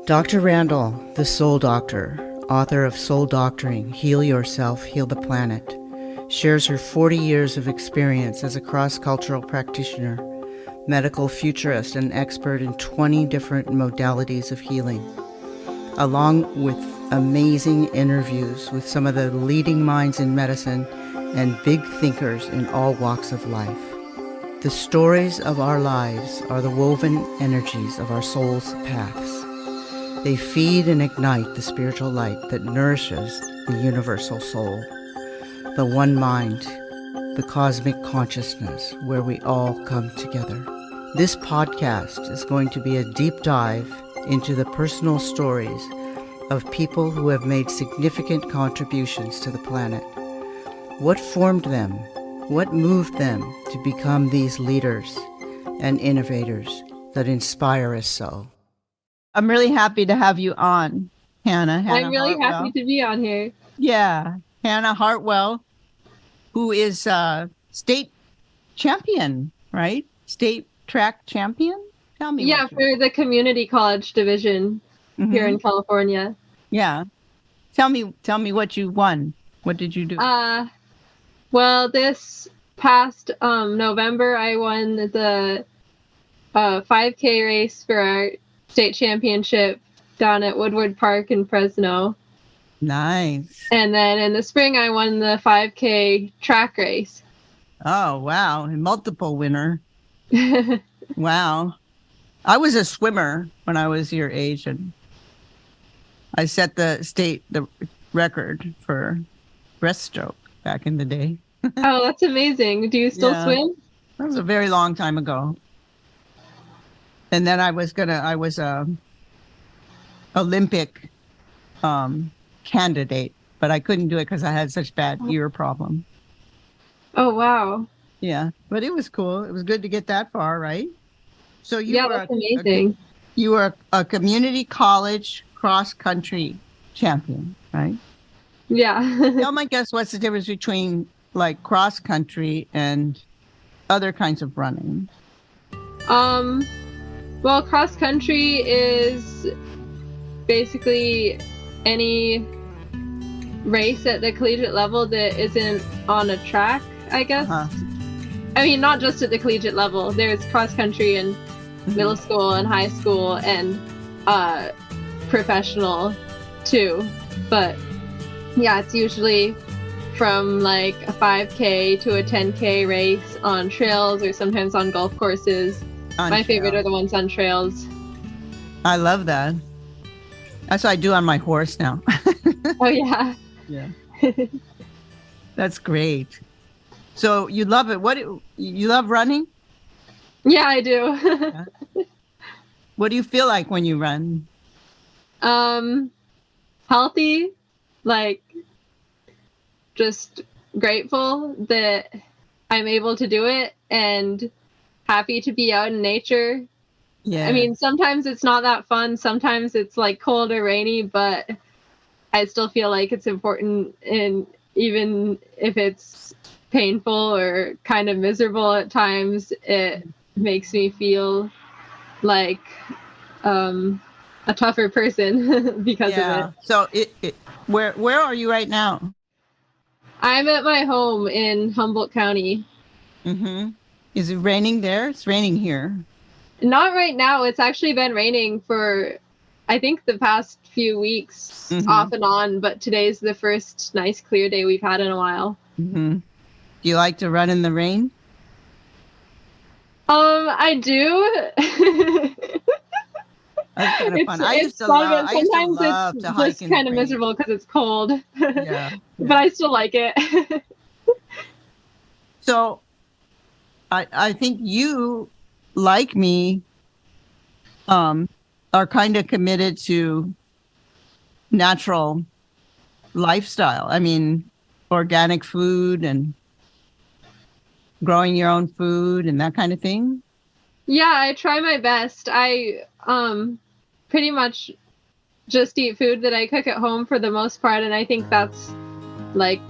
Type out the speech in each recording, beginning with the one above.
Dr. Randall, the Soul Doctor, author of Soul Doctoring, Heal Yourself, Heal the Planet, shares her 40 years of experience as a cross-cultural practitioner, medical futurist, and expert in 20 different modalities of healing, along with amazing interviews with some of the leading minds in medicine and big thinkers in all walks of life. The stories of our lives are the woven energies of our soul's paths. They feed and ignite the spiritual light that nourishes the universal soul, the one mind, the cosmic consciousness where we all come together. This podcast is going to be a deep dive into the personal stories of people who have made significant contributions to the planet. What formed them? What moved them to become these leaders and innovators that inspire us so? I'm really happy to have you on, Hannah. I'm really Hartwell. happy to be on here. Yeah, Hannah Heartwell, who is state champion, right? State track champion? Tell me. Yeah, for the community college division here in California. Yeah. Tell me what you won. What did you do? Well, this past November, I won the 5K race for our state championship down at Woodward Park in Fresno. Nice. And then in the spring, I won the 5K track race. Oh, wow. A multiple winner. Wow. I was a swimmer when I was your age, and I set the record for breaststroke back in the day. Oh, that's amazing. Do you still swim? That was a very long time ago. And then I was Olympic candidate, but I couldn't do it because I had such bad ear problem. Oh, wow. Yeah, but it was cool. It was good to get that far, right? So that's amazing. You were a community college cross-country champion, right? Yeah. Tell my guess, what's the difference between like cross-country and other kinds of running? Well, cross-country is basically any race at the collegiate level that isn't on a track, I guess. I mean, not just at the collegiate level. There's cross-country in middle school and high school and professional too. But yeah, it's usually from like a 5K to a 10K race on trails or sometimes on golf courses. My favorite are the ones on trails. I love that. That's what I do on my horse now. Oh, yeah. Yeah. That's great. So you love it. You love running? Yeah, I do. Yeah. What do you feel like when you run? Healthy, like just grateful that I'm able to do it and happy to be out in nature. Yeah. I mean, sometimes it's not that fun. Sometimes it's like cold or rainy, but I still feel like it's important. And even if it's painful or kind of miserable at times, it makes me feel like a tougher person because of it. So where are you right now? I'm at my home in Humboldt County. Mm-hmm. Is it raining there? It's raining here. Not right now. It's actually been raining for, I think, the past few weeks, off and on. But today's the first nice clear day we've had in a while. Mm-hmm. Do you like to run in the rain? I do. That's kind of fun. I used to love to it's hike just kind of miserable because it's cold. Yeah. But I still like it. So I think you, like me, are kind of committed to natural lifestyle. I mean, organic food and growing your own food and that kind of thing. Yeah, I try my best. I pretty much just eat food that I cook at home for the most part, and I think that's like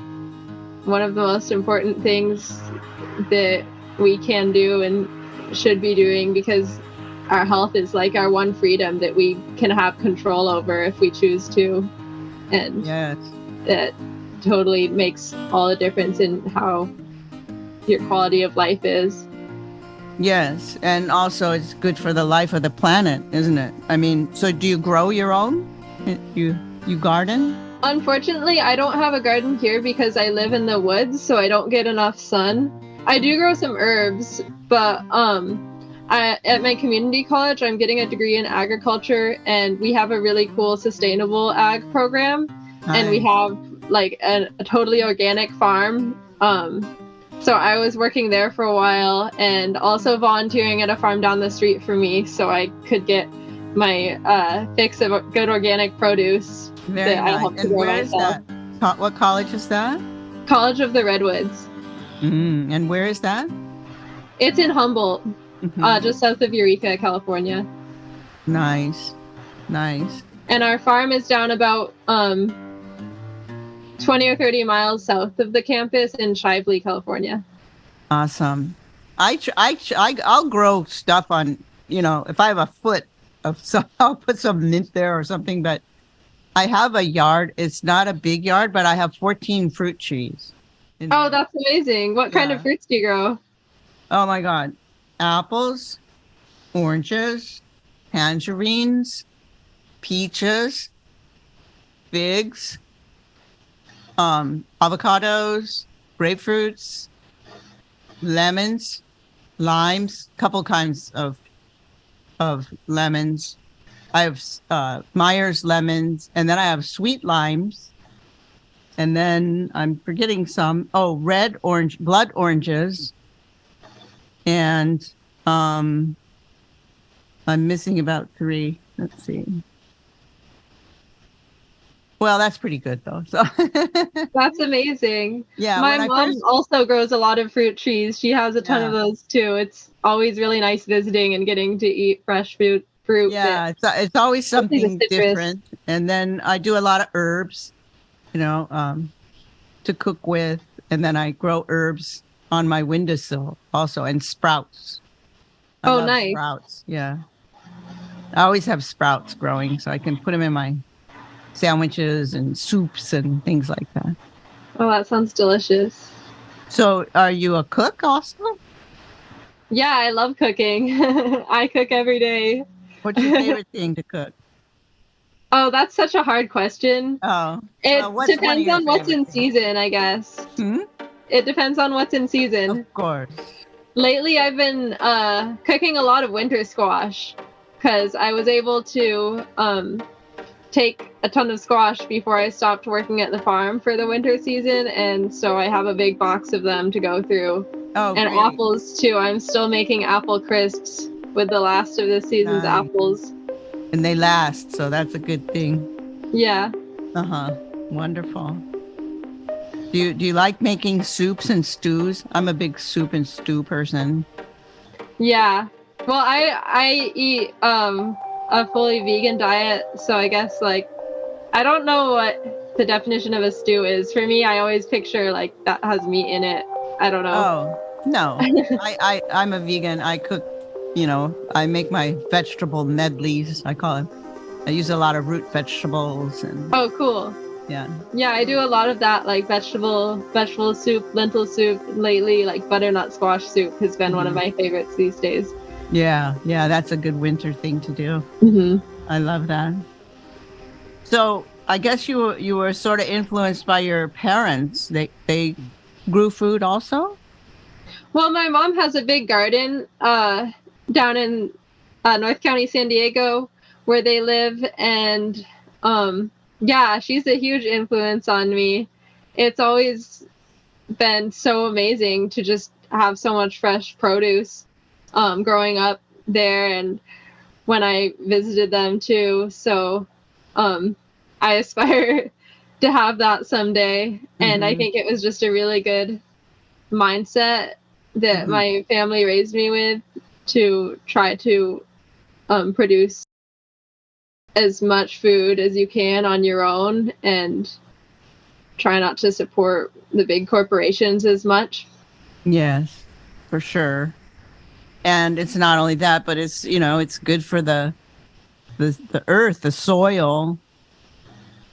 one of the most important things that we can do and should be doing, because our health is like our one freedom that we can have control over if we choose to. And Yes. it totally makes all the difference in how your quality of life is. Yes, and also it's good for the life of the planet, isn't it? I mean, so do you grow your own? You garden? Unfortunately, I don't have a garden here because I live in the woods, so I don't get enough sun. I do grow some herbs, but at my community college, I'm getting a degree in agriculture, and we have a really cool sustainable ag program, and we have like a totally organic farm. So I was working there for a while and also volunteering at a farm down the street for me, so I could get my fix of good organic produce. Very nice. And where is that? What college is that? College of the Redwoods. And where is that? It's in Humboldt, just south of Eureka, California. Nice. And our farm is down about 20 or 30 miles south of the campus in Shively, California. Awesome. I'll grow stuff on, if I have a foot of some, I'll put some mint there or something, but I have a yard. It's not a big yard, but I have 14 fruit trees. Oh, that's amazing. What kind of fruits do you grow? Oh my God. Apples, oranges, tangerines, peaches, figs, avocados, grapefruits, lemons, limes, couple kinds of lemons. I have Myers lemons, and then I have sweet limes, and then I'm forgetting some. Oh, blood oranges, and I'm missing about 3. Let's see. Well, that's pretty good though. So that's amazing. Yeah, my mom also grows a lot of fruit trees. She has a ton of those too. It's always really nice visiting and getting to eat fresh fruit. Yeah, it's always something different. And then I do a lot of herbs, to cook with, and then I grow herbs on my windowsill also, and sprouts. I love nice. Sprouts, yeah. I always have sprouts growing, so I can put them in my sandwiches and soups and things like that. Oh, that sounds delicious. So are you a cook also? Yeah, I love cooking. I cook every day. What's your favorite thing to cook? Oh, that's such a hard question. Oh, it depends on what's in season, I guess. It depends on what's in season. Of course. Lately, I've been cooking a lot of winter squash because I was able to take a ton of squash before I stopped working at the farm for the winter season, and so I have a big box of them to go through. Oh, and great. Apples too. I'm still making apple crisps with the last of this season's apples. And they last, so that's a good thing. Yeah. Wonderful. Do you like making soups and stews? I'm a big soup and stew person. Yeah. Well, I eat a fully vegan diet, so I guess I don't know what the definition of a stew is. For me, I always picture that has meat in it. I don't know. Oh, no. I'm a vegan. I cook, I make my vegetable medleys, I call it. I use a lot of root vegetables and Oh, cool. Yeah. Yeah, I do a lot of that, vegetable soup, lentil soup. Lately, butternut squash soup has been one of my favorites these days. Yeah, that's a good winter thing to do. I love that. So I guess you were sort of influenced by your parents. They grew food also? Well, my mom has a big garden down in North County, San Diego, where they live, and yeah, she's a huge influence on me. It's always been so amazing to just have so much fresh produce growing up there, and when I visited them too. So I aspire to have that someday. And I think it was just a really good mindset that my family raised me with, to try to produce as much food as you can on your own and try not to support the big corporations as much. Yes, for sure. And it's not only that, but it's, it's good for the earth, the soil,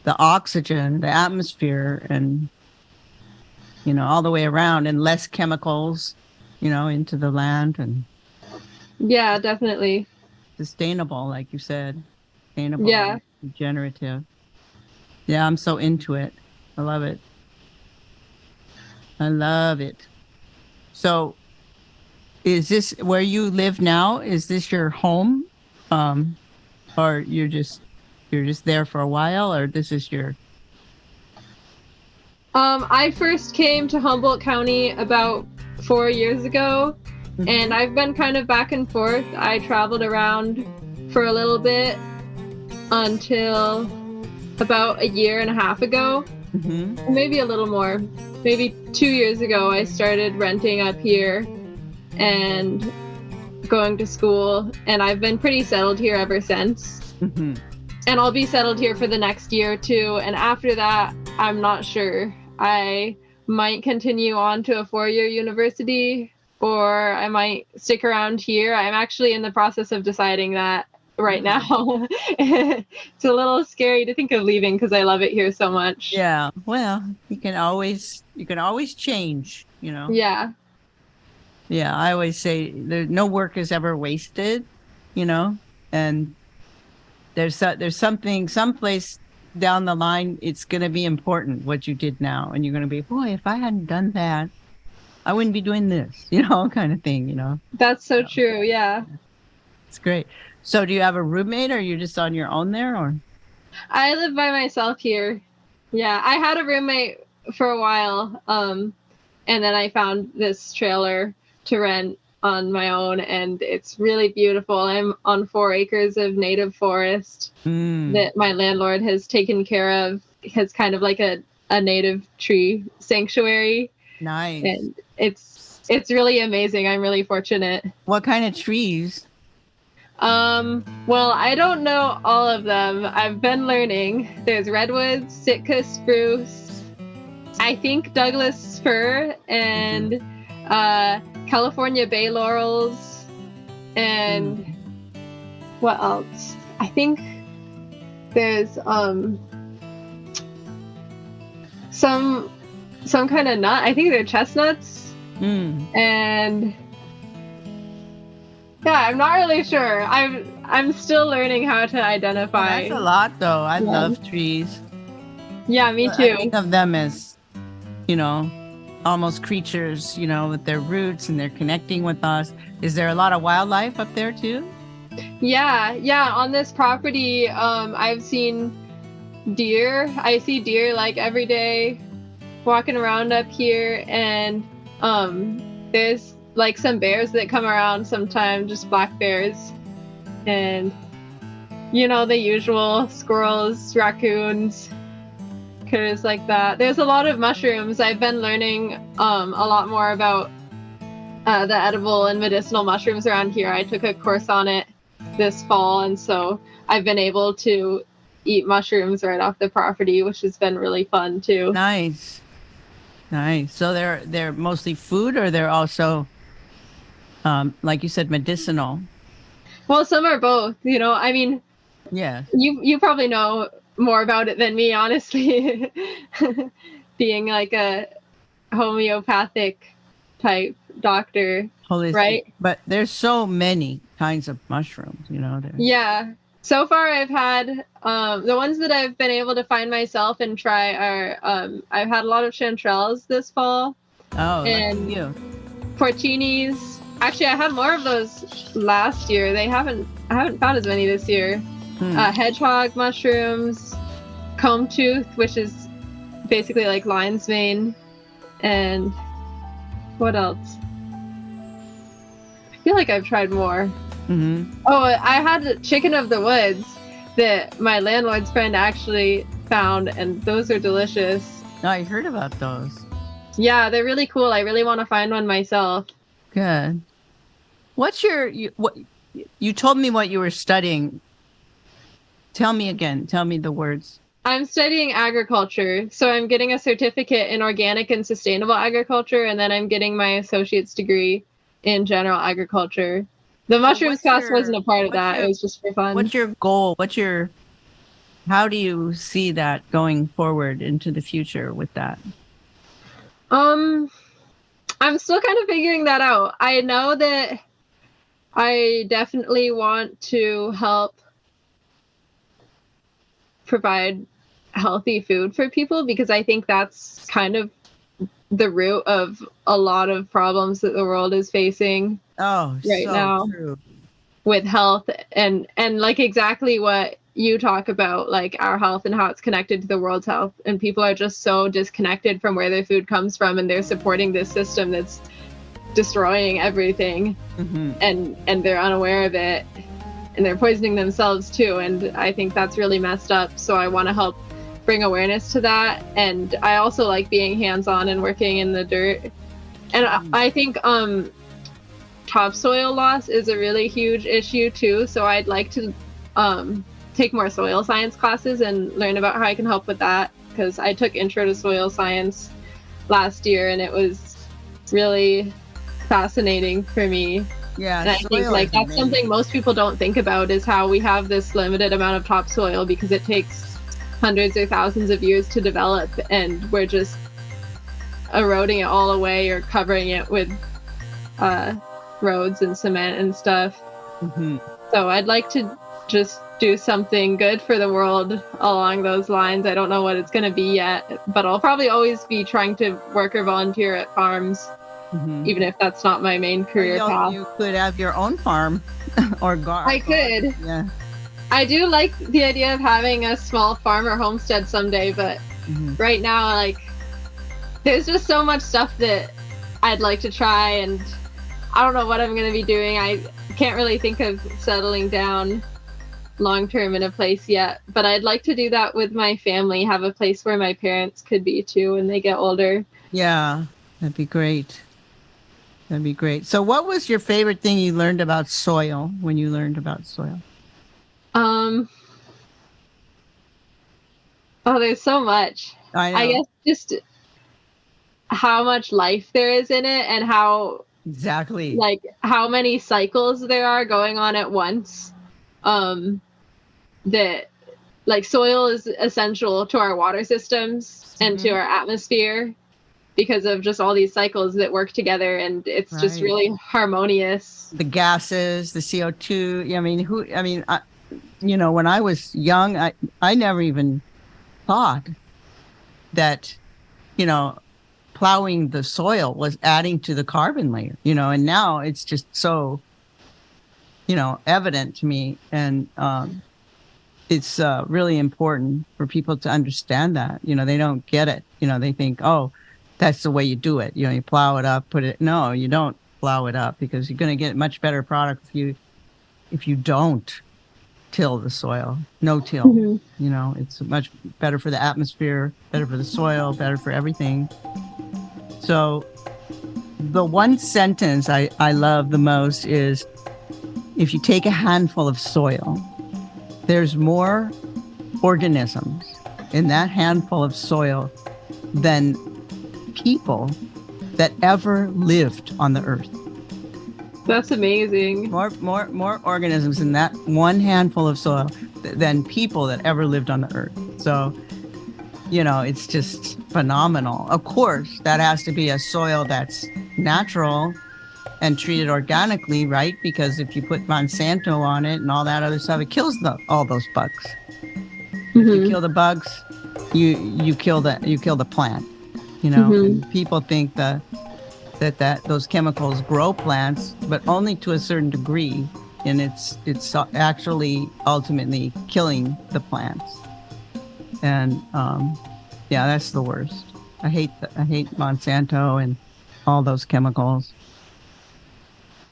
the oxygen, the atmosphere, and, all the way around, and less chemicals, into the land, and Yeah, definitely. sustainable, like you said, sustainable, Yeah. regenerative. Yeah, I'm so into it. I love it. I love it. So, is this where you live now? Is this your home? Or you're just there for a while, or this is your... I first came to Humboldt County about 4 years ago, and I've been kind of back and forth. I traveled around for a little bit until about a year and a half ago, maybe a little more. Maybe 2 years ago, I started renting up here and going to school, and I've been pretty settled here ever since. And I'll be settled here for the next year or two, and after that, I'm not sure. I might continue on to a 4-year university, or I might stick around here. I'm actually in the process of deciding that right now. It's a little scary to think of leaving because I love it here so much. Yeah, well, you can always change, Yeah. Yeah, I always say no work is ever wasted, and there's something someplace down the line, it's going to be important what you did now, and you're going to be, boy, if I hadn't done that, I wouldn't be doing this, kind of thing, That's so true. Yeah. It's great. So do you have a roommate, or you're just on your own there, or? I live by myself here. Yeah, I had a roommate for a while, and then I found this trailer to rent on my own, and it's really beautiful. I'm on 4 acres of native forest that my landlord has taken care of. It's kind of like a native tree sanctuary. Nice. And it's really amazing. I'm really fortunate. What kind of trees? Well, I don't know all of them. I've been learning. There's redwoods, Sitka spruce, I think Douglas fir, and California bay laurels, and what else? I think there's some kind of nut. I think they're chestnuts. And yeah, I'm not really sure. I'm still learning how to identify. That's a lot, though. I love trees. Yeah, me too. I think of them as, almost creatures, with their roots, and they're connecting with us. Is there a lot of wildlife up there too? Yeah. On this property, I've seen deer. I see deer like every day walking around up here, and there's like some bears that come around sometimes, just black bears, and the usual squirrels, raccoons, critters like that. There's a lot of mushrooms. I've been learning a lot more about the edible and medicinal mushrooms around here. I took a course on it this fall, and so I've been able to eat mushrooms right off the property, which has been really fun too. Nice. So they're mostly food, or they're also like you said, medicinal? Well, some are both, I mean, yeah, you probably know more about it than me, honestly. Being like a homeopathic type doctor. Holistic. Right? But there's so many kinds of mushrooms, Yeah. So far I've had the ones that I've been able to find myself and try are I've had a lot of chanterelles this fall. Oh, and you. Porcinis. Actually, I had more of those last year. I haven't found as many this year. Hedgehog mushrooms, comb tooth, which is basically like lion's mane, and what else? I feel like I've tried more. Oh, I had chicken of the woods that my landlord's friend actually found, and those are delicious. Oh, I heard about those. Yeah, they're really cool. I really want to find one myself. Good. What's what you told me what you were studying? Tell me again. Tell me the words. I'm studying agriculture, so I'm getting a certificate in organic and sustainable agriculture, and then I'm getting my associate's degree in general agriculture. The mushrooms class wasn't a part of that. It was just for fun. What's your goal? How do you see that going forward into the future with that? I'm still kind of figuring that out. I know that I definitely want to help provide healthy food for people, because I think that's kind of the root of a lot of problems that the world is facing right now with health, and like exactly what you talk about, like our health and how it's connected to the world's health, and people are just so disconnected from where their food comes from, and they're supporting this system that's destroying everything. And they're unaware of it, and they're poisoning themselves too, and I think that's really messed up. So I want to help bring awareness to that, and I also like being hands-on and working in the dirt. And I think topsoil loss is a really huge issue too, so I'd like to take more soil science classes and learn about how I can help with that, because I took intro to soil science last year and it was really fascinating for me. Yeah, and I think like that's something most people don't think about, is how we have this limited amount of topsoil because it takes hundreds or thousands of years to develop, and we're just eroding it all away or covering it with roads and cement and stuff. So I'd like to just do something good for the world along those lines. I don't know what it's going to be yet, but I'll probably always be trying to work or volunteer at farms, even if that's not my main career path. You could have your own farm or garden. I could. Yeah. I do like the idea of having a small farm or homestead someday, but right now, like, there's just so much stuff that I'd like to try, and I don't know what I'm going to be doing. I can't really think of settling down long term in a place yet, but I'd like to do that with my family, have a place where my parents could be too when they get older. Yeah, that'd be great. That'd be great. So what was your favorite thing you learned about soil when you learned about soil? Oh, there's so much. I know. I guess just how much life there is in it, and how like how many cycles there are going on at once. That like soil is essential to our water systems and to our atmosphere because of just all these cycles that work together, and it's just really harmonious. The gases, the CO2. When I was young, I never even thought that, plowing the soil was adding to the carbon layer, and now it's just so, evident to me. And it's really important for people to understand that. They don't get it. They think, oh, that's the way you do it. You plow it up, put it. No, you don't plow it up, because you're going to get a much better product if you don't till the soil. No till. It's much better for the atmosphere, better for the soil, better for everything. So the one sentence I love the most is, if you take a handful of soil, there's more organisms in that handful of soil than people that ever lived on the earth. That's amazing. More organisms in that one handful of soil than people that ever lived on the earth. So, it's just phenomenal. Of course, that has to be a soil that's natural and treated organically, right? Because if you put Monsanto on it and all that other stuff, it kills all those bugs. If you kill the bugs, you kill the plant. And people think that those chemicals grow plants, but only to a certain degree, and it's actually ultimately killing the plants. And that's the worst. I hate Monsanto and all those chemicals.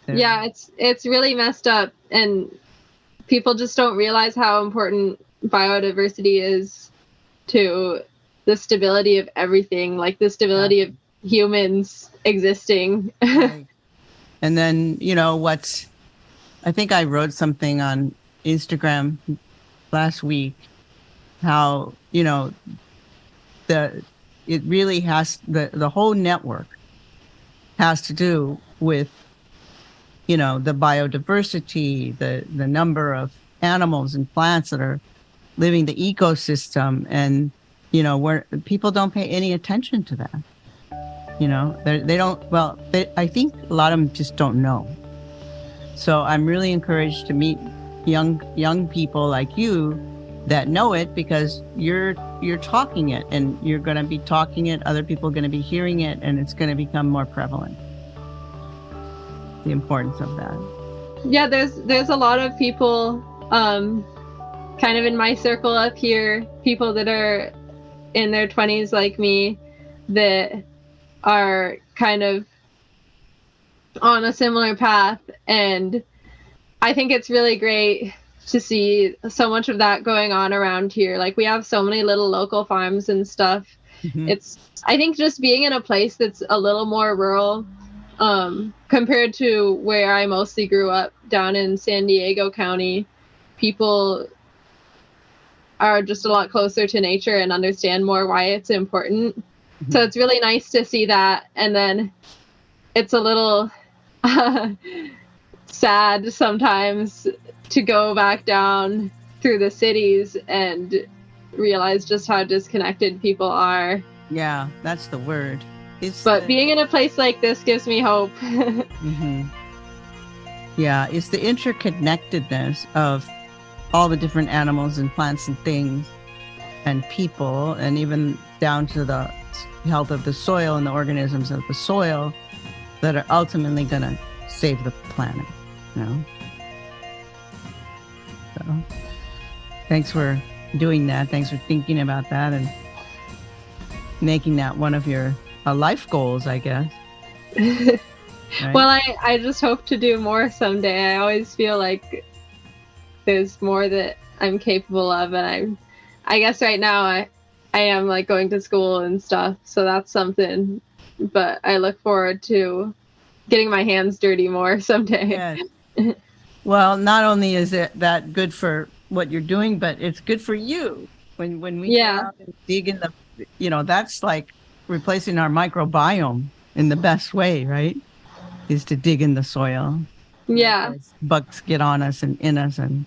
Yeah, it's really messed up, and people just don't realize how important biodiversity is to the stability of everything, like the stability of humans existing. Right. And then, I think I wrote something on Instagram last week, how, it really has, the whole network has to do with the biodiversity, the number of animals and plants that are living the ecosystem, and where people don't pay any attention to that. They don't. Well, I think a lot of them just don't know. So I'm really encouraged to meet young people like you that know it, because you're talking it, and you're going to be talking it. Other people are going to be hearing it, and it's going to become more prevalent. The importance of that. Yeah, there's a lot of people, kind of in my circle up here, people that are in their 20s like me, that are kind of on a similar path, and I think it's really great to see so much of that going on around here. Like, we have so many little local farms and stuff. Mm-hmm. I think just being in a place that's a little more rural, compared to where I mostly grew up down in San Diego County, people are just a lot closer to nature and understand more why it's important. Mm-hmm. So it's really nice to see that. And then it's a little sad sometimes to go back down through the cities and realize just how disconnected people are. Yeah, that's the word. But being in a place like this gives me hope. Mm-hmm. Yeah, it's the interconnectedness of all the different animals and plants and things and people, and even down to the health of the soil and the organisms of the soil, that are ultimately going to save the planet. So thanks for doing that. Thanks for thinking about that and making that one of your life goals, I guess. Right? Well, I just hope to do more someday. I always feel like there's more that I'm capable of, and I guess right now I am like going to school and stuff, so that's something. But I look forward to getting my hands dirty more someday. Yes. Well, not only is it that good for what you're doing, but it's good for you. When we get out and dig in the, that's like replacing our microbiome in the best way, right? Is to dig in the soil. Yeah. Bugs get on us and in us, and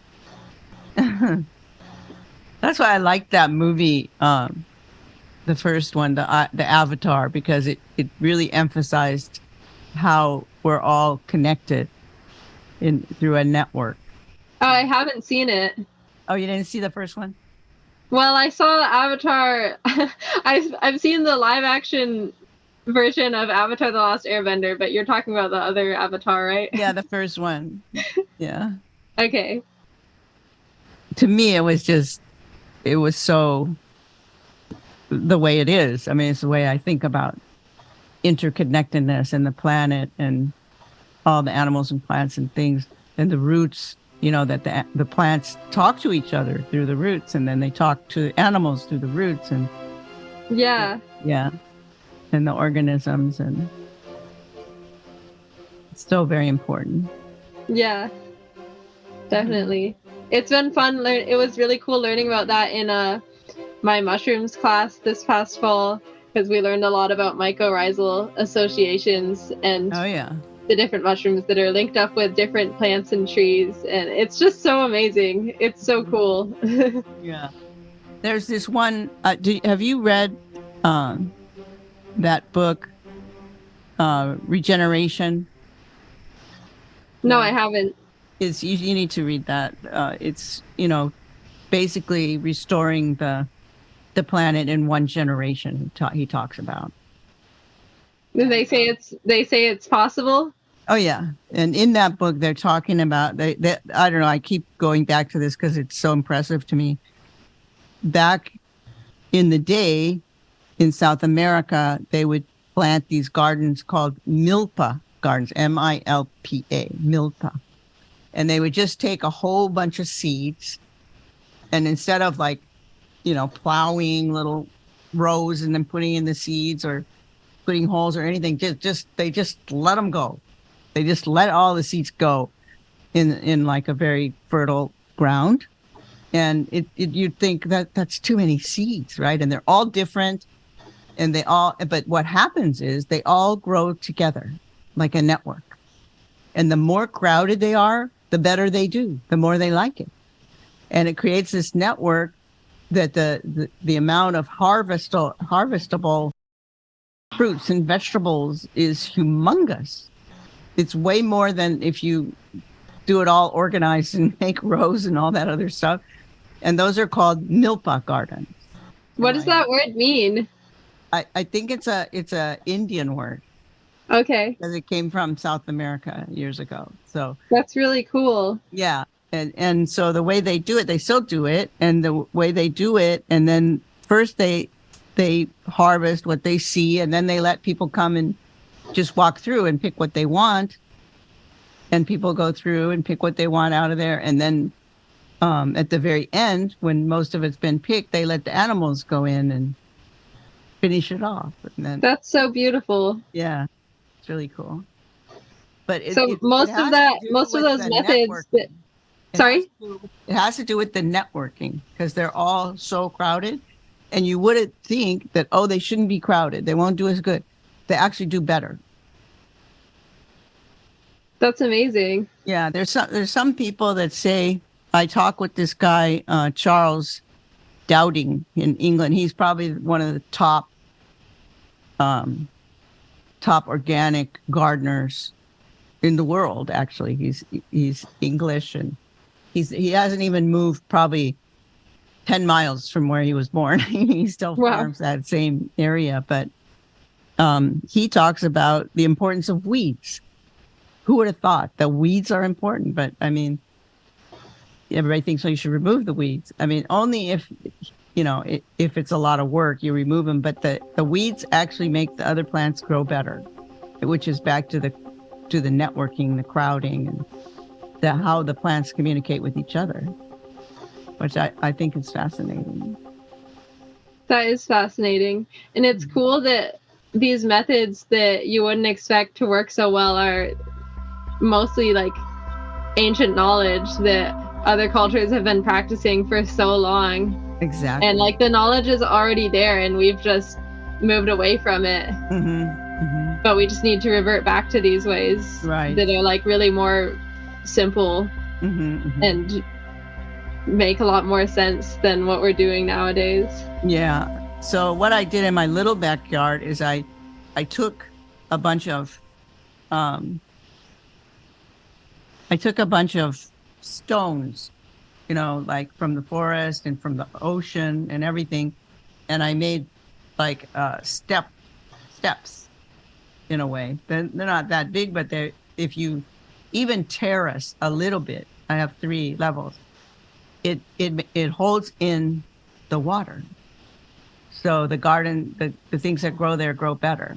that's why I like that movie, the first one, the Avatar, because it really emphasized how we're all connected through a network. Oh, I haven't seen it. Oh, you didn't see the first one? Well, I saw Avatar. I've seen the live action version of Avatar: The Last Airbender, but you're talking about the other Avatar, right? Yeah, the first one. Yeah. Okay. To me, it was so the way it is. I mean, it's the way I think about interconnectedness and the planet and all the animals and plants and things, and the roots, that the plants talk to each other through the roots, and then they talk to animals through the roots, and yeah, and the organisms, and it's so very important. Yeah, definitely. It's been fun. It was really cool learning about that in my mushrooms class this past fall, because we learned a lot about mycorrhizal associations and the different mushrooms that are linked up with different plants and trees, and it's just so amazing. It's so cool. Yeah. There's this one. Have you read that book, Regeneration? No, I haven't. You need to read that. It's basically restoring the planet in one generation. He talks about. They say it's possible. Oh yeah, and in that book they're talking about I don't know. I keep going back to this because it's so impressive to me. Back in the day, in South America, they would plant these gardens called milpa gardens, milpa, milpa, and they would just take a whole bunch of seeds, and instead of plowing little rows and then putting in the seeds or putting holes or anything, they just let them go. They just let all the seeds go in like a very fertile ground, and you'd think that's too many seeds, right? And they're all different, but what happens is they all grow together like a network, And the more crowded they are, the better they do, the more they like it. And it creates this network that the amount of harvestable fruits and vegetables is humongous. It's way more than if you do it all organized and make rows and all that other stuff. And those are called milpa gardens. What does that word mean? I think it's a Indian word. Okay. Because it came from South America years ago. So that's really cool. Yeah. And so the way they do it, they still do it. And the way they do it, and then first they harvest what they see, and then they let people come and just walk through and pick what they want. And people go through and pick what they want out of there. And then at the very end, when most of it's been picked, they let the animals go in and finish it off. And then, that's so beautiful. Yeah, it's really cool. But most of those methods that, sorry? It has to do with the networking, because they're all so crowded. And you wouldn't think that, oh, they shouldn't be crowded, they won't do as good. They actually do better. That's amazing. Yeah, there's some people that say, I talk with this guy, Charles Dowding in England. He's probably one of the top organic gardeners in the world. Actually, he's English, and he hasn't even moved probably 10 miles from where he was born. He still farms that same area, but he talks about the importance of weeds. Who would have thought that weeds are important? But I mean, everybody thinks, well, you should remove the weeds. I mean, only if if it's a lot of work, you remove them. But the weeds actually make the other plants grow better, which is back to the networking, the crowding, and how the plants communicate with each other, which I think is fascinating. That is fascinating. And it's cool that these methods that you wouldn't expect to work so well are mostly like ancient knowledge that other cultures have been practicing for so long. Exactly. And like the knowledge is already there, and we've just moved away from it. But we just need to revert back to these ways that are like really more simple and make a lot more sense than what we're doing nowadays. Yeah. So what I did in my little backyard is I took a bunch of stones, like from the forest and from the ocean and everything, and I made like steps in a way. They're not that big, but if you even terrace a little bit, I have 3 levels, it holds in the water. So the garden, the things that grow there grow better,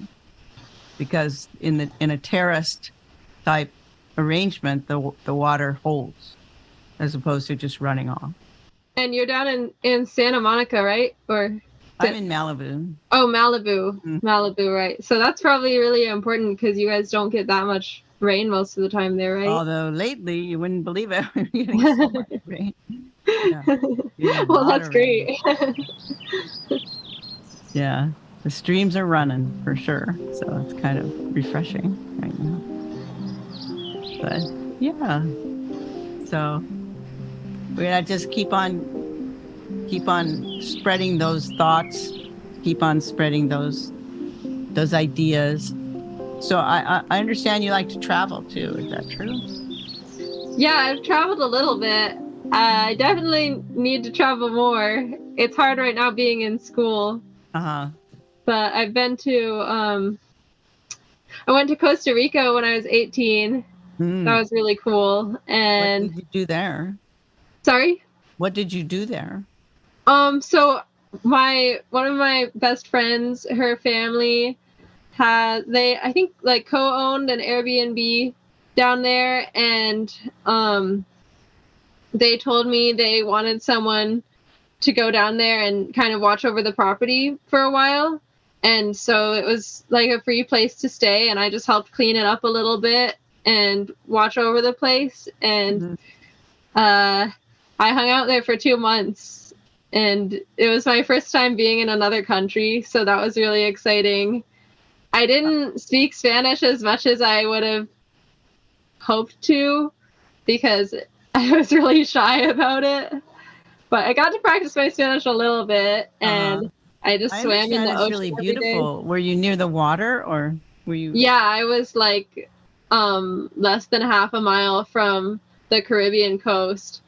because in a terraced type arrangement, the water holds as opposed to just running off. And you're down in Santa Monica, right? Or I'm in Malibu. Oh, Malibu. Malibu, right. So that's probably really important, because you guys don't get that much rain most of the time there, right? Although lately, you wouldn't believe it, we're getting so much rain. Yeah, well, that's great. Yeah, the streams are running for sure, so it's kind of refreshing right now. But yeah, so we're gonna just keep on spreading those thoughts, keep on spreading those ideas. So I understand you like to travel too. Is that true? Yeah, I've traveled a little bit. I definitely need to travel more. It's hard right now being in school. But I've been to I went to Costa Rica when I was 18. That was really cool. And what did you do there? Sorry? What did you do there? So one of my best friends, her family I think like co-owned an Airbnb down there, and they told me they wanted someone to go down there and kind of watch over the property for a while. And so it was like a free place to stay, and I just helped clean it up a little bit and watch over the place. And I hung out there for 2 months, and it was my first time being in another country, so that was really exciting. I didn't speak Spanish as much as I would have hoped to, because I was really shy about it. But I got to practice my Spanish a little bit, and I just I swam in understand the it's ocean really every day. beautiful. Were you near the water, or were you? Yeah, I was like less than half a mile from the Caribbean coast.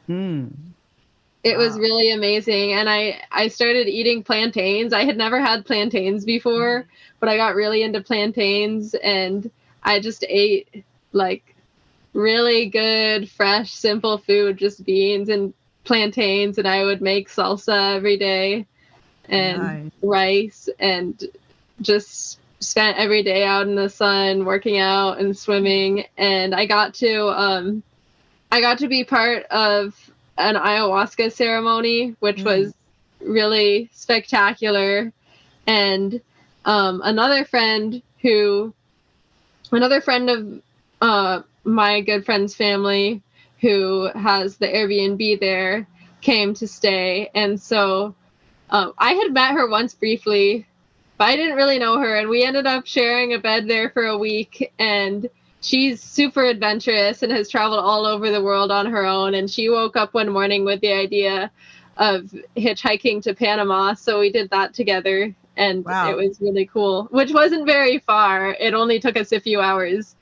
It was really amazing, and I started eating plantains. I had never had plantains before, but I got really into plantains, and I just ate like really good, fresh, simple food, just beans and plantains, and I would make salsa every day and rice, and just spent every day out in the sun working out and swimming. And I got to be part of an ayahuasca ceremony, which was really spectacular. And another friend of my good friend's family, who has the Airbnb there, came to stay. And so I had met her once briefly, but I didn't really know her. And we ended up sharing a bed there for a week. And she's super adventurous and has traveled all over the world on her own. And she woke up one morning with the idea of hitchhiking to Panama. So we did that together. And it was really cool, which wasn't very far. It only took us a few hours.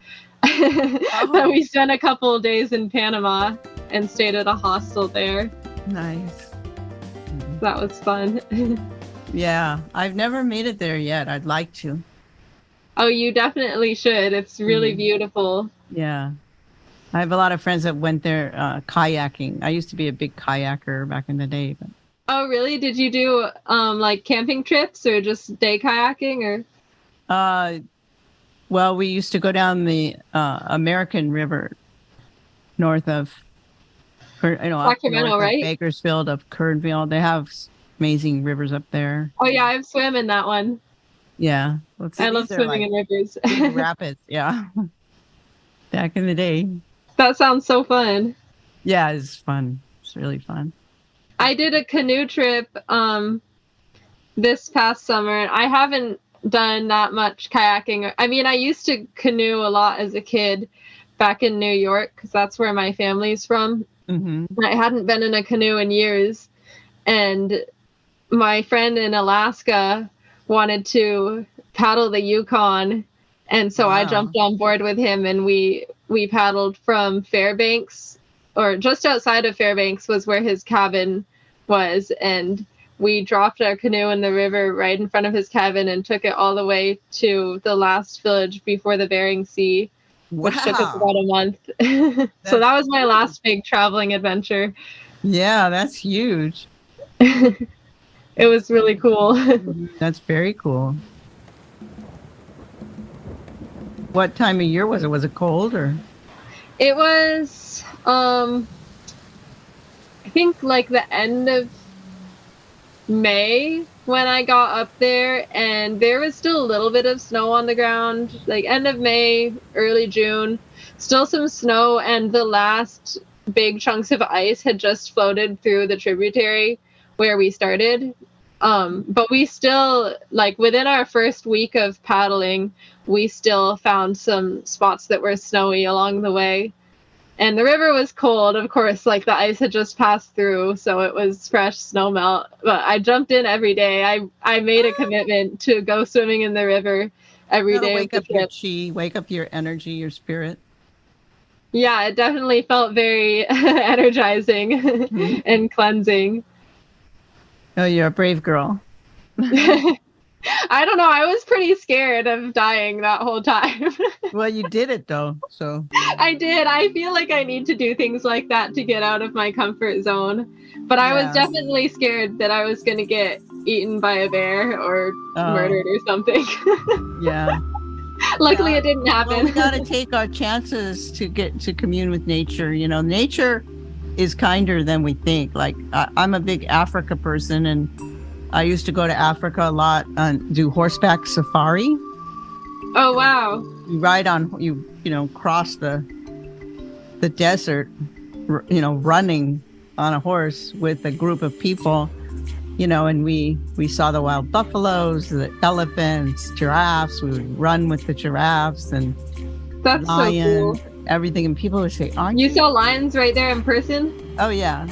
But we spent a couple of days in Panama and stayed at a hostel there. Nice. That was fun. Yeah, I've never made it there yet. I'd like to. Oh, you definitely should. It's really beautiful. Yeah. I have a lot of friends that went there kayaking. I used to be a big kayaker back in the day. But... Oh, really? Did you do like camping trips or just day kayaking or? Well, we used to go down the American River north of, Sacramento, right? Bakersfield, of Kernville. They have amazing rivers up there. Oh yeah, I've swam in that one. Yeah, well, I love swimming in rivers. Big rapids, yeah. Back in the day. That sounds so fun. Yeah, it's fun. It's really fun. I did a canoe trip this past summer. I haven't done that much kayaking. I mean, I used to canoe a lot as a kid back in New York, because that's where my family's from. I hadn't been in a canoe in years, and my friend in Alaska wanted to paddle the Yukon, and so I jumped on board with him, and we paddled from Fairbanks, or just outside of Fairbanks was where his cabin was, and we dropped our canoe in the river right in front of his cabin and took it all the way to the last village before the Bering Sea, which took us about a month. So that was my last big traveling adventure. Yeah, that's huge. It was really cool. That's very cool. What time of year was it? Was it cold or? It was, I think like the end of May when I got up there, and there was still a little bit of snow on the ground, like end of May, early June, still some snow, and the last big chunks of ice had just floated through the tributary where we started. But we still, like within our first week of paddling, we still found some spots that were snowy along the way. And the river was cold, of course, like the ice had just passed through, so it was fresh snow melt. But I jumped in every day. I made a commitment to go swimming in the river every day. Wake up your chi, wake up your energy, your spirit. Yeah, it definitely felt very energizing and cleansing. Oh, you're a brave girl. I don't know. I was pretty scared of dying that whole time. Well, you did it though, so. I did. I feel like I need to do things like that to get out of my comfort zone. But I was definitely scared that I was going to get eaten by a bear or murdered or something. Yeah. Luckily, it didn't happen. Well, we got to take our chances to get to commune with nature. You know, nature is kinder than we think. Like, I'm a big Africa person, and I used to go to Africa a lot and do horseback safari. Oh, wow. You ride on, you know, cross the desert, you know, running on a horse with a group of people, you know, and we saw the wild buffaloes, the elephants, giraffes. We would run with the giraffes and that's lions. So cool. everything. And people would say, aren't You saw lions right there in person? Oh, yeah.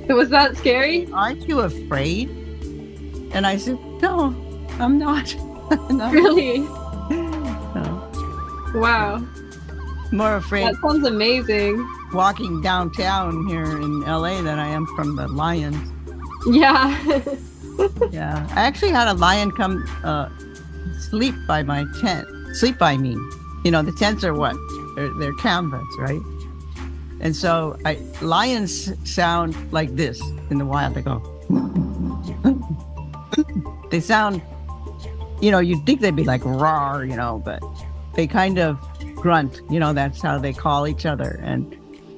Was that scary? Aren't you afraid? And I said, no, I'm not. No. Really? No. Wow. More afraid That sounds amazing. walking downtown here in LA than I am from the lions. Yeah. Yeah. I actually had a lion come sleep by my tent. Sleep by me. You know, the tents are what? They're canvas, right? And so lions sound like this in the wild. They go. They sound, you know, you'd think they'd be like roar, you know, but they kind of grunt, you know, that's how they call each other. And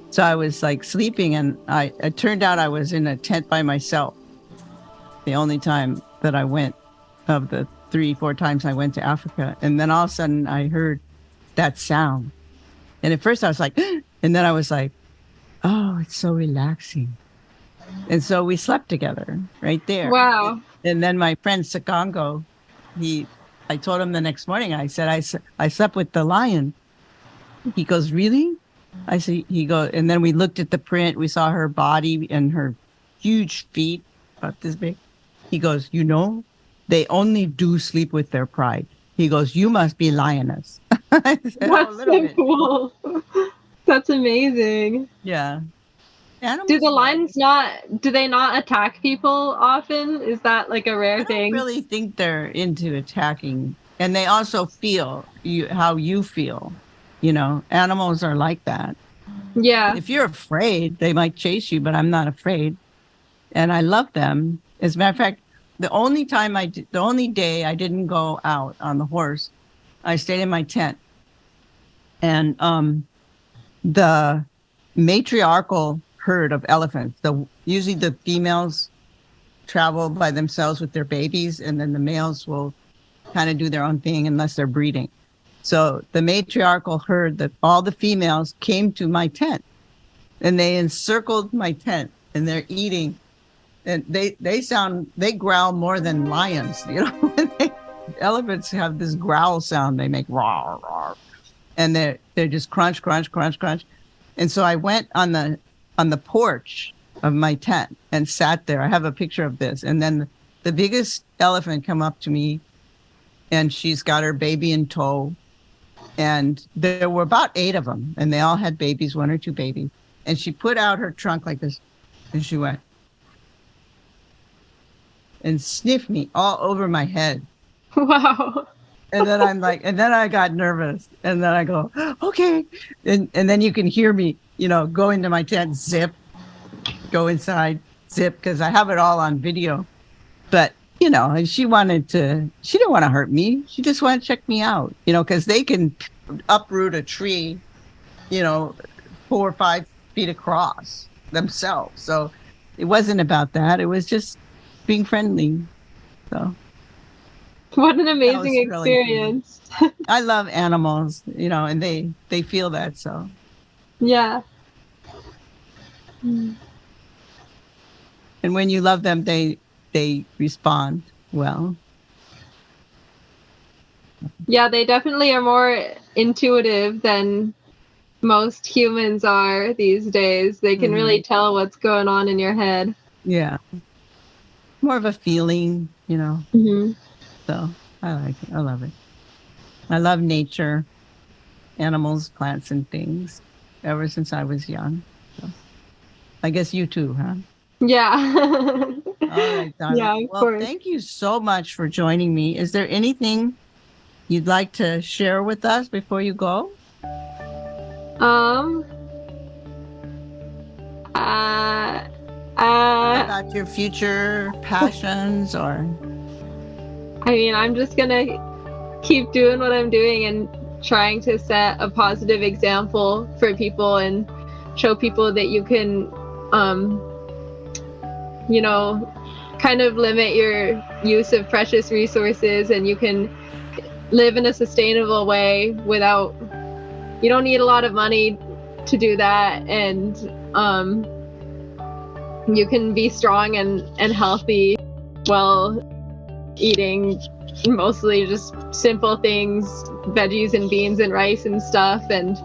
so I was like sleeping, and it turned out I was in a tent by myself. The only time that I went, of the 3-4 times I went to Africa. And then all of a sudden I heard that sound. And at first I was like, and then I was like, oh, it's so relaxing. And so we slept together right there. Wow. And then my friend Sakongo, I told him the next morning, I said, I slept with the lion. He goes, really? I said, and then we looked at the print. We saw her body and her huge feet, about this big. He goes, you know, they only do sleep with their pride. He goes, you must be lioness. I said, That's so cool. That's amazing. Yeah. Animals Do the lions do they not attack people often? Is that like a rare thing? I don't really think they're into attacking. And they also feel how you feel. You know, animals are like that. Yeah. If you're afraid, they might chase you, but I'm not afraid. And I love them. As a matter of fact, the only day I didn't go out on the horse, I stayed in my tent. And the matriarchal herd of elephants, usually the females travel by themselves with their babies, and then the males will kind of do their own thing unless they're breeding. So the matriarchal herd, that all the females came to my tent, and they encircled my tent, and they're eating. And they growl more than lions, you know. Elephants have this growl sound. They make roar, roar, and they're just crunch, crunch, crunch, crunch. And so I went on the porch of my tent and sat there. I have a picture of this. And then the biggest elephant come up to me, and she's got her baby in tow. And there were about 8 of them, and they all had babies, 1 or 2 babies. And she put out her trunk like this, and she went and sniffed me all over my head. Wow. And then and then I got nervous, and then I go, okay. And then you can hear me, you know, go into my tent, zip, go inside, zip, because I have it all on video. But, you know, and she didn't want to hurt me. She just wanted to check me out, you know, because they can uproot a tree, you know, 4 or 5 feet across themselves. So it wasn't about that. It was just being friendly. So. What an amazing experience. Really I love animals, you know, and they feel that, so. Yeah. And when you love them, they respond well. Yeah, they definitely are more intuitive than most humans are these days. They can really tell what's going on in your head. Yeah. More of a feeling, you know. Mm-hmm. So I like it. I love it. I love nature, animals, plants, and things ever since I was young. So I guess you too, huh? Yeah. All right, Donna. Yeah, of course. Thank you so much for joining me. Is there anything you'd like to share with us before you go? About your future passions, or? I mean, I'm just gonna keep doing what I'm doing and trying to set a positive example for people and show people that you can, you know, kind of limit your use of precious resources, and you can live in a sustainable way without, you don't need a lot of money to do that, and you can be strong and healthy while eating mostly just simple things, veggies and beans and rice and stuff, and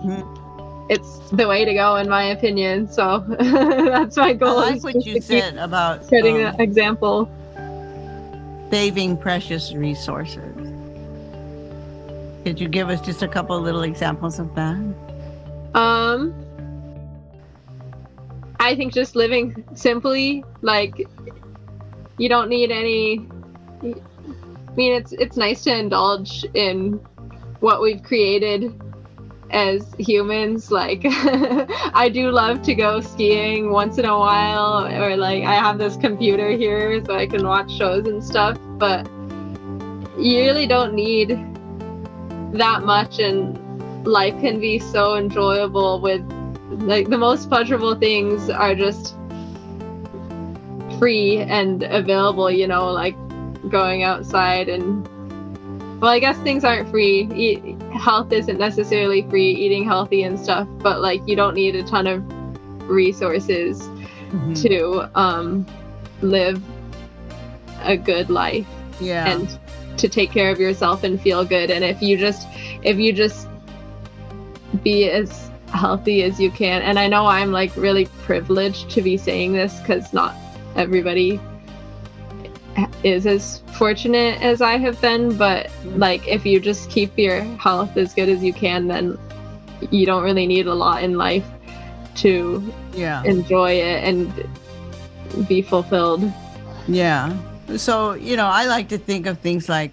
it's the way to go in my opinion. So that's my goal. I like is what just you to keep said about setting that example. saving precious resources. Could you give us just a couple of little examples of that? I think just living simply, like, you don't need any. I mean, it's nice to indulge in what we've created as humans. Like, I do love to go skiing once in a while, or like I have this computer here so I can watch shows and stuff, but you really don't need that much, and life can be so enjoyable with, like, the most pleasurable things are just free and available, you know, like going outside. And well, I guess things aren't free. Health isn't necessarily free, eating healthy and stuff, but like you don't need a ton of resources to live a good life. Yeah. And to take care of yourself and feel good. And if you just be as healthy as you can. And I know I'm like really privileged to be saying this because not everybody is as fortunate as I have been, but like if you just keep your health as good as you can, then you don't really need a lot in life to enjoy it and be fulfilled. Yeah. So, you know, I like to think of things like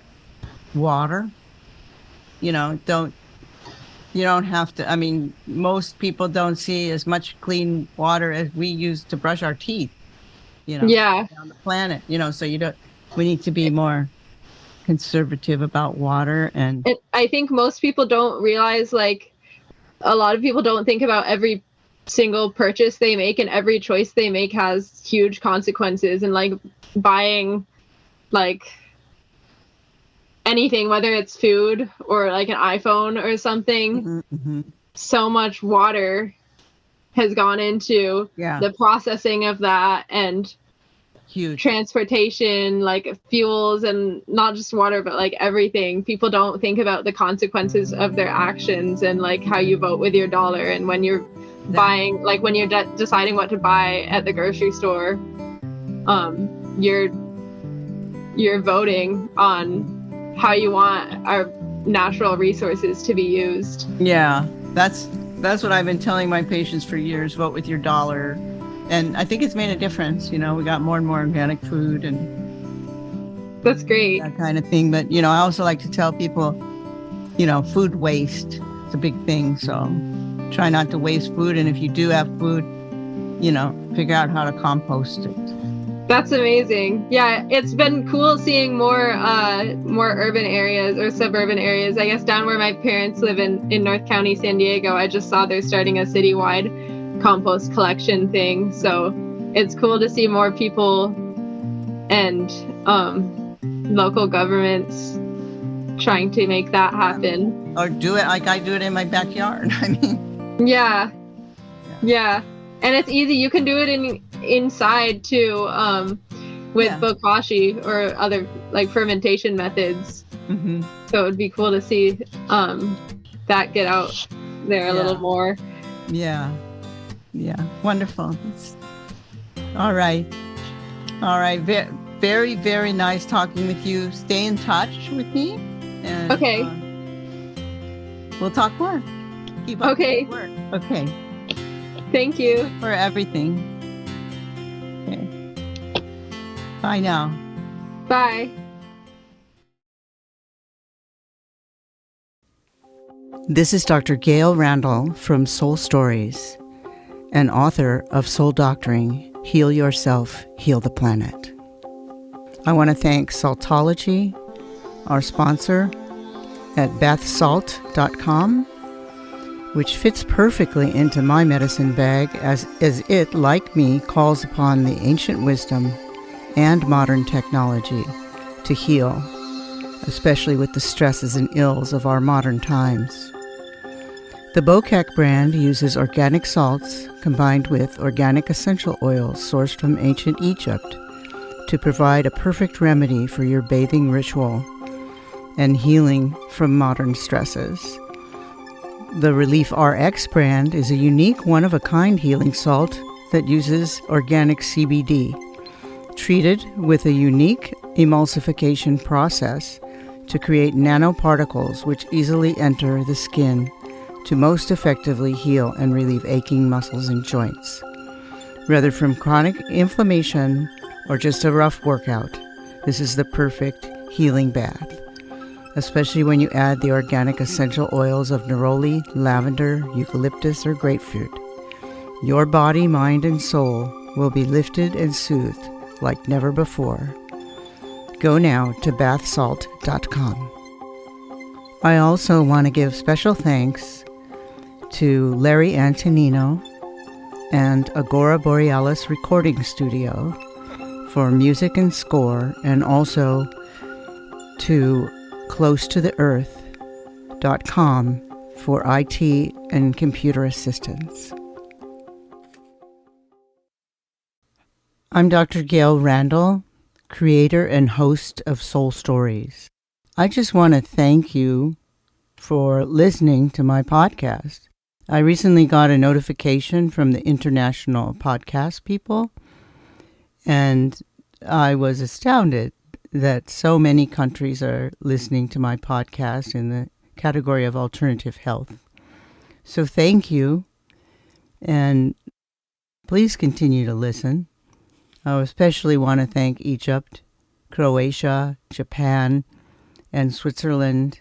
water. You know, you don't have to, I mean, most people don't see as much clean water as we use to brush our teeth, you know, on the planet, you know, so we need to be more conservative about water. And I think most people don't realize, like, a lot of people don't think about every single purchase they make, and every choice they make has huge consequences. And like buying like anything, whether it's food or like an iPhone or something, so much water has gone into the processing of that, and huge transportation, like fuels, and not just water, but like everything. People don't think about the consequences of their actions, and like how you vote with your dollar, and when you're buying, like when you're deciding what to buy at the grocery store, you're voting on how you want our natural resources to be used. Yeah, that's what I've been telling my patients for years. Vote with your dollar. And I think it's made a difference. You know, we got more and more organic food and that's great, that kind of thing. But, you know, I also like to tell people, you know, food waste is a big thing. So try not to waste food. And if you do have food, you know, figure out how to compost it. That's amazing. Yeah, it's been cool seeing more urban areas or suburban areas. I guess down where my parents live in North County, San Diego, I just saw they're starting a citywide compost collection thing. So it's cool to see more people and local governments trying to make that happen. Or do it like I do it in my backyard. I mean, yeah. And it's easy. You can do it inside too, with bokashi or other like fermentation methods. So it would be cool to see that get out there a little more. Yeah, wonderful. All right. Very, very nice talking with you. Stay in touch with me. And, okay. We'll talk more. Keep up the good work. Okay. Thank you for everything. Okay. Bye now. Bye. This is Dr. Gail Randall from Soul Stories, and author of Soul Doctoring, Heal Yourself, Heal the Planet. I want to thank Saltology, our sponsor, at bathsalt.com, which fits perfectly into my medicine bag as it, like me, calls upon the ancient wisdom and modern technology to heal, especially with the stresses and ills of our modern times. The Bokek brand uses organic salts combined with organic essential oils sourced from ancient Egypt to provide a perfect remedy for your bathing ritual and healing from modern stresses. The Relief RX brand is a unique one-of-a-kind healing salt that uses organic CBD, treated with a unique emulsification process to create nanoparticles which easily enter the skin to most effectively heal and relieve aching muscles and joints. Whether from chronic inflammation or just a rough workout, this is the perfect healing bath, especially when you add the organic essential oils of neroli, lavender, eucalyptus, or grapefruit. Your body, mind, and soul will be lifted and soothed like never before. Go now to bathsalt.com. I also want to give special thanks to Larry Antonino and Agora Borealis Recording Studio for music and score, and also to closetotheearth.com for IT and computer assistance. I'm Dr. Gail Randall, creator and host of Soul Stories. I just want to thank you for listening to my podcast. I recently got a notification from the International Podcast People, and I was astounded that so many countries are listening to my podcast in the category of alternative health. So thank you, and please continue to listen. I especially want to thank Egypt, Croatia, Japan, and Switzerland,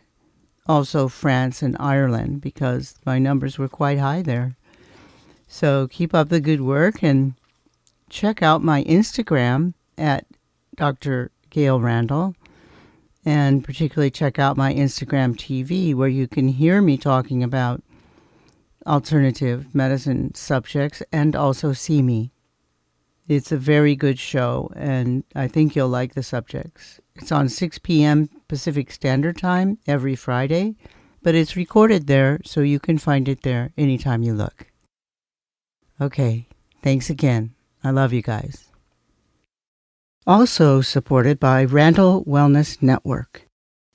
also France and Ireland, because my numbers were quite high there. So keep up the good work and check out my Instagram at Dr. Gail Randall, and particularly check out my Instagram TV, where you can hear me talking about alternative medicine subjects and also see me. It's a very good show, and I think you'll like the subjects. It's on 6 p.m. Pacific Standard Time every Friday, but it's recorded there, so you can find it there anytime you look. Okay, thanks again. I love you guys. Also supported by Randall Wellness Network,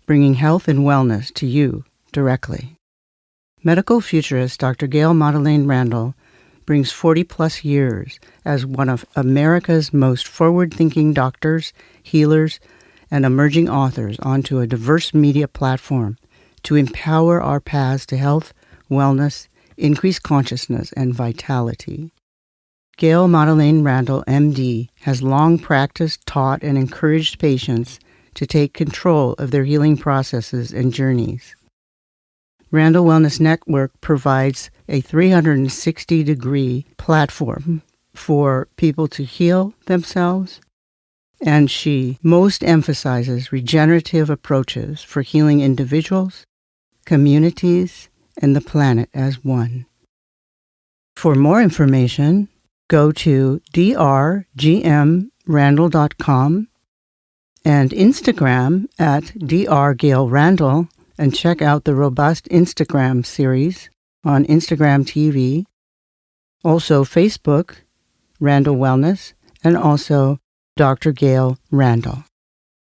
bringing health and wellness to you directly. Medical futurist Dr. Gail Madeleine Randall brings 40-plus years as one of America's most forward-thinking doctors, healers, and emerging authors onto a diverse media platform to empower our paths to health, wellness, increased consciousness, and vitality. Gail Madeleine Randall, MD, has long practiced, taught, and encouraged patients to take control of their healing processes and journeys. Randall Wellness Network provides a 360-degree platform for people to heal themselves, and she most emphasizes regenerative approaches for healing individuals, communities, and the planet as one. For more information, go to drgmrandall.com and Instagram at drgailrandall, and check out the robust Instagram series on Instagram TV, also Facebook, Randall Wellness, and also Dr. Gail Randall.